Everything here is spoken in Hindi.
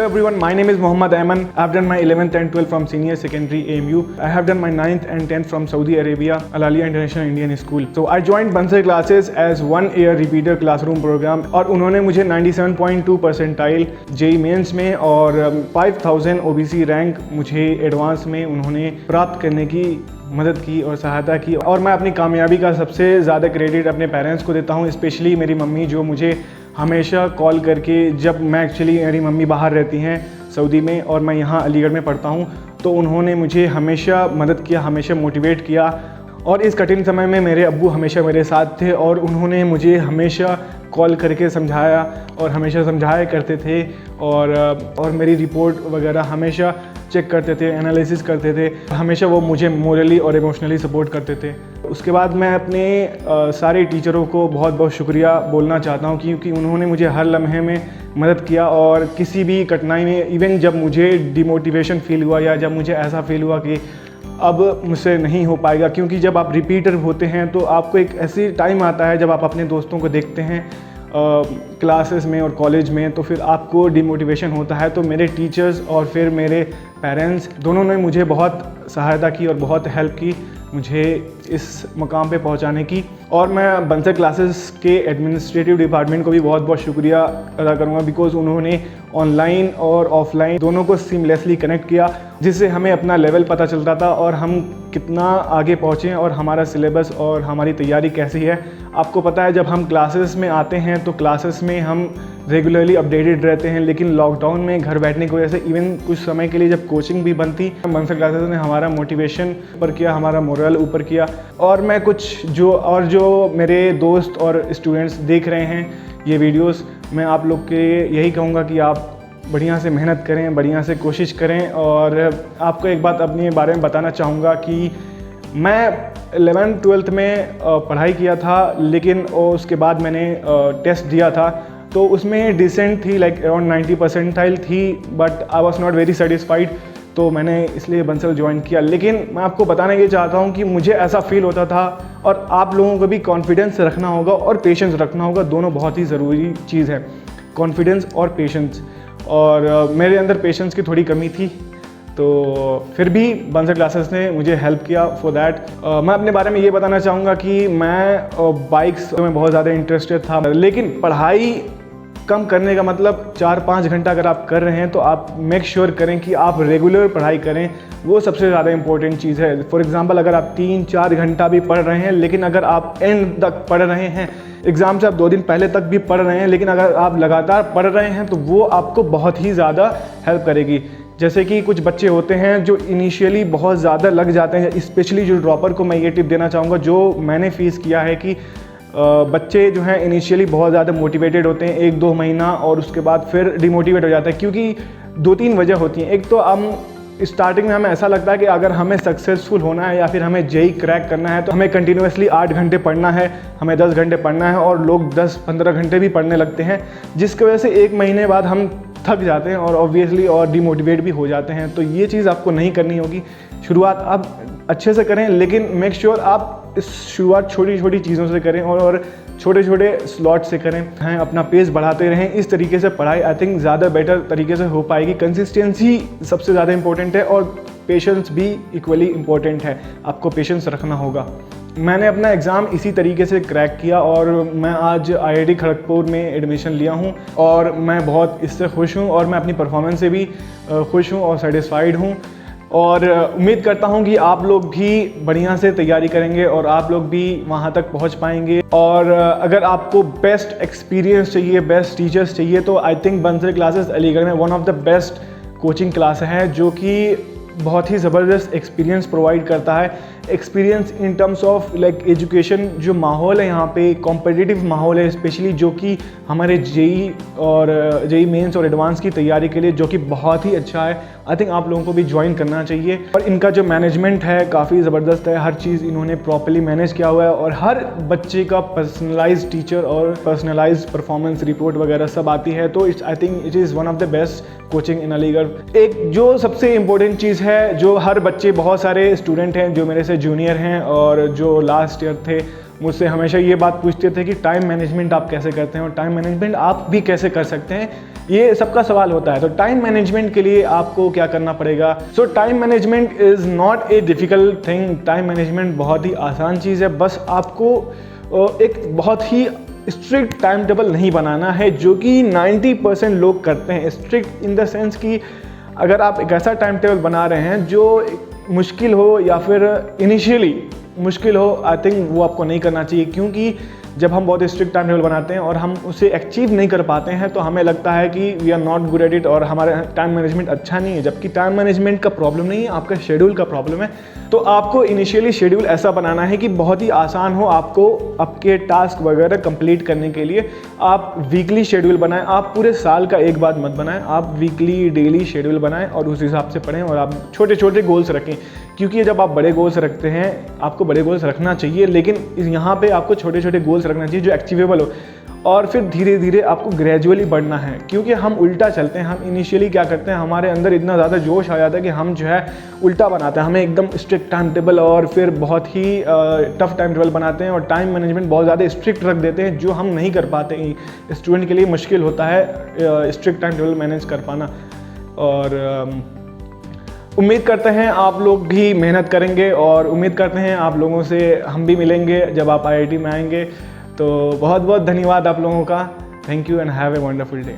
Hello everyone, my name is Mohammad Ayman. I have done my 11th and 12th from Senior Secondary AMU. I have done my 9th and 10th from Saudi Arabia, Al Aliyah International Indian School. So I joined Bansal classes as 1 year repeater classroom program और उन्होंने मुझे 97.2 परसेंटाइल JEE मेंस में और 5000 OBC रैंक मुझे एडवांस में उन्होंने प्राप्त करने की मदद की और सहायता की। और मैं अपनी कामयाबी का सबसे ज़्यादा क्रेडिट अपने पेरेंट्स को देता हूँ, स्पेशली मेरी मम्मी जो मुझे हमेशा कॉल करके, जब मैं एक्चुअली मेरी मम्मी बाहर रहती हैं सऊदी में और मैं यहाँ अलीगढ़ में पढ़ता हूँ, तो उन्होंने मुझे हमेशा मदद किया, हमेशा मोटिवेट किया। और इस कठिन समय में मेरे अब्बू हमेशा मेरे साथ थे और उन्होंने मुझे हमेशा कॉल करके समझाया और हमेशा समझाया करते थे और मेरी रिपोर्ट वगैरह हमेशा चेक करते थे, एनालिसिस करते थे। हमेशा वो मुझे मोरली और इमोशनली सपोर्ट करते थे। उसके बाद मैं अपने सारे टीचरों को बहुत बहुत शुक्रिया बोलना चाहता हूँ, क्योंकि उन्होंने मुझे हर लम्हे में मदद किया और किसी भी कठिनाई में, इवन जब मुझे डिमोटिवेशन फील हुआ या जब मुझे ऐसा फील हुआ कि अब मुझसे नहीं हो पाएगा, क्योंकि जब आप रिपीटर होते हैं तो आपको एक ऐसी टाइम आता है जब आप अपने दोस्तों को देखते हैं क्लासेस में और कॉलेज में, तो फिर आपको डिमोटिवेशन होता है। तो मेरे टीचर्स और फिर मेरे पेरेंट्स दोनों ने मुझे बहुत सहायता की और बहुत हेल्प की मुझे इस मकाम पे पहुंचाने की। और मैं बंसल क्लासेस के एडमिनिस्ट्रेटिव डिपार्टमेंट को भी बहुत बहुत शुक्रिया अदा करूंगा, बिकॉज़ उन्होंने ऑनलाइन और ऑफलाइन दोनों को सीमलेसली कनेक्ट किया, जिससे हमें अपना लेवल पता चलता था और हम कितना आगे पहुँचे और हमारा सिलेबस और हमारी तैयारी कैसी है। आपको पता है, जब हम क्लासेस में आते हैं तो क्लासेस में हम रेगुलरली अपडेटेड रहते हैं, लेकिन लॉकडाउन में घर बैठने की वजह से इवन कुछ समय के लिए जब कोचिंग भी बंद थी, बंसल क्लासेस ने हमारा मोटिवेशन ऊपर किया, हमारा मोरल ऊपर किया। और मैं कुछ जो मेरे दोस्त और स्टूडेंट्स देख रहे हैं ये वीडियोस, मैं आप लोग के यही कहूँगा कि आप बढ़िया से मेहनत करें, बढ़िया से कोशिश करें। और आपको एक बात अपने बारे में बताना चाहूँगा कि मैं 11th-12th में पढ़ाई किया था, लेकिन उसके बाद मैंने टेस्ट दिया था तो उसमें डिसेंट थी, लाइक अराउंड 90 परसेंटाइल थी, but I was not very satisfied. तो मैंने इसलिए बंसल ज्वाइन किया। लेकिन मैं आपको बताना ये चाहता हूँ कि मुझे ऐसा फील होता था, और आप लोगों को भी कॉन्फिडेंस रखना होगा और पेशेंस रखना होगा, दोनों बहुत ही ज़रूरी चीज़ है, कॉन्फिडेंस और पेशेंस। और मेरे अंदर पेशेंस की थोड़ी कमी थी, तो फिर भी बंसल क्लासेस ने मुझे हेल्प किया फॉर दैट। मैं अपने बारे में ये बताना चाहूँगा कि मैं बाइक्स में बहुत ज़्यादा इंटरेस्टेड था, लेकिन पढ़ाई कम करने का मतलब 4-5 घंटा अगर आप कर रहे हैं तो आप मेक श्योर करें कि आप रेगुलर पढ़ाई करें, वो सबसे ज़्यादा इंपॉर्टेंट चीज़ है। फॉर एग्जांपल, अगर आप 3-4 घंटा भी पढ़ रहे हैं, लेकिन अगर आप एंड तक पढ़ रहे हैं, एग्ज़ाम से आप 2 दिन पहले तक भी पढ़ रहे हैं, लेकिन अगर आप लगातार पढ़ रहे हैं तो वो आपको बहुत ही ज़्यादा हेल्प करेगी। जैसे कि कुछ बच्चे होते हैं जो इनिशियली बहुत ज़्यादा लग जाते हैं, स्पेशली जो ड्रॉपर को मैं ये टिप देना चाहूँगा जो मैंने फेस किया है, कि बच्चे जो हैं इनिशियली बहुत ज़्यादा मोटिवेटेड होते हैं 1-2 महीना, और उसके बाद फिर डिमोटिवेट हो जाता है, क्योंकि 2-3 वजह होती हैं। एक तो हम स्टार्टिंग में हमें ऐसा लगता है कि अगर हमें सक्सेसफुल होना है या फिर हमें जेई क्रैक करना है तो हमें कंटिन्यूसली 8 घंटे पढ़ना है, हमें 10 घंटे पढ़ना है, और लोग 10-15 घंटे भी पढ़ने लगते हैं, जिसकी वजह से 1 महीने बाद हम थक जाते हैं और ऑब्वियसली और डिमोटिवेट भी हो जाते हैं। तो ये चीज़ आपको नहीं करनी होगी। शुरुआत आप अच्छे से करें, लेकिन मेक श्योर आप इस शुरुआत छोटी छोटी चीज़ों से करें और छोटे छोटे स्लॉट से करें, हैं अपना पेस बढ़ाते रहें। इस तरीके से पढ़ाई आई थिंक ज़्यादा बेटर तरीके से हो पाएगी। कंसिस्टेंसी सबसे ज़्यादा इंपॉर्टेंट है और पेशेंस भी इक्वली इम्पॉर्टेंट है, आपको पेशेंस रखना होगा। मैंने अपना एग्ज़ाम इसी तरीके से क्रैक किया और मैं आज IIT खड़गपुर में एडमिशन लिया हूँ और मैं बहुत इससे खुश हूँ और मैं अपनी परफॉर्मेंस से भी खुश हूँ और सेटिस्फाइड हूँ। और उम्मीद करता हूँ कि आप लोग भी बढ़िया से तैयारी करेंगे और आप लोग भी वहाँ तक पहुँच पाएंगे। और अगर आपको बेस्ट एक्सपीरियंस चाहिए, बेस्ट टीचर्स चाहिए, तो I think Bansal classes Aligarh में one of the best coaching class है, जो कि बहुत ही ज़बरदस्त एक्सपीरियंस प्रोवाइड करता है। Experience in terms of like education, जो माहौल है यहाँ पे कॉम्पिटिटिव माहौल है, स्पेशली जो कि हमारे जेई मेंस और एडवांस की तैयारी के लिए, जो कि बहुत ही अच्छा है। आई थिंक आप लोगों को भी ज्वाइन करना चाहिए। और इनका जो मैनेजमेंट है काफ़ी ज़बरदस्त है, हर चीज़ इन्होंने प्रॉपर्ली मैनेज किया हुआ है और हर बच्चे का पर्सनलाइज टीचर और पर्सनलाइज परफॉर्मेंस रिपोर्ट वगैरह सब आती है। तो I think it is one of the best coaching इन अलीगढ़। एक जो सबसे इम्पोर्टेंट चीज़ है, जो हर बच्चे, बहुत सारे स्टूडेंट हैं जो मेरे से जूनियर हैं और जो लास्ट ईयर थे, मुझसे हमेशा ये बात पूछते थे कि टाइम मैनेजमेंट आप कैसे करते हैं और टाइम मैनेजमेंट आप भी कैसे कर सकते हैं, ये सबका सवाल होता है। तो टाइम मैनेजमेंट के लिए आपको क्या करना पड़ेगा? सो time management is not a difficult thing. Time management बहुत ही आसान चीज़ है, बस आपको एक बहुत ही स्ट्रिक्ट टाइम टेबल नहीं बनाना है, जो कि 90% लोग करते हैं। स्ट्रिक्ट इन द सेंस कि अगर आप एक ऐसा टाइम टेबल बना रहे हैं जो मुश्किल हो या फिर इनिशियली मुश्किल हो, आई थिंक वो आपको नहीं करना चाहिए, क्योंकि जब हम बहुत स्ट्रिक्ट टाइम टेबल बनाते हैं और हम उसे अचीव नहीं कर पाते हैं तो हमें लगता है कि we are not good at it और हमारा टाइम मैनेजमेंट अच्छा नहीं है, जबकि टाइम मैनेजमेंट का प्रॉब्लम नहीं है, आपका शेड्यूल का प्रॉब्लम है। तो आपको इनिशियली शेड्यूल ऐसा बनाना है कि बहुत ही आसान हो आपको आपके टास्क वगैरह कंप्लीट करने के लिए। आप वीकली शेड्यूल बनाएं, आप पूरे साल का एक बार मत बनाएं, आप वीकली डेली शेड्यूल बनाएं और उस हिसाब से पढ़ें और आप छोटे छोटे गोल्स रखें, क्योंकि जब आप बड़े गोल्स रखते हैं, आपको बड़े गोल्स रखना चाहिए, लेकिन यहाँ पे आपको छोटे छोटे गोल्स रखना चाहिए जो अचीवेबल हो, और फिर धीरे धीरे आपको ग्रेजुअली बढ़ना है। क्योंकि हम उल्टा चलते हैं, हम इनिशियली क्या करते हैं, हमारे अंदर इतना ज़्यादा जोश आ जाता है कि हम जो है उल्टा बनाते हैं, हमें एकदम स्ट्रिक्ट टाइम टेबल और फिर बहुत ही टफ टाइम टेबल बनाते हैं और टाइम मैनेजमेंट बहुत ज़्यादा स्ट्रिक्ट रख देते हैं, जो हम नहीं कर पाते। स्टूडेंट के लिए मुश्किल होता है स्ट्रिक्ट टाइम टेबल मैनेज कर पाना। और उम्मीद करते हैं आप लोग भी मेहनत करेंगे और उम्मीद करते हैं आप लोगों से हम भी मिलेंगे जब आप IIT में आएंगे। तो बहुत बहुत धन्यवाद आप लोगों का। Thank you and have a wonderful day.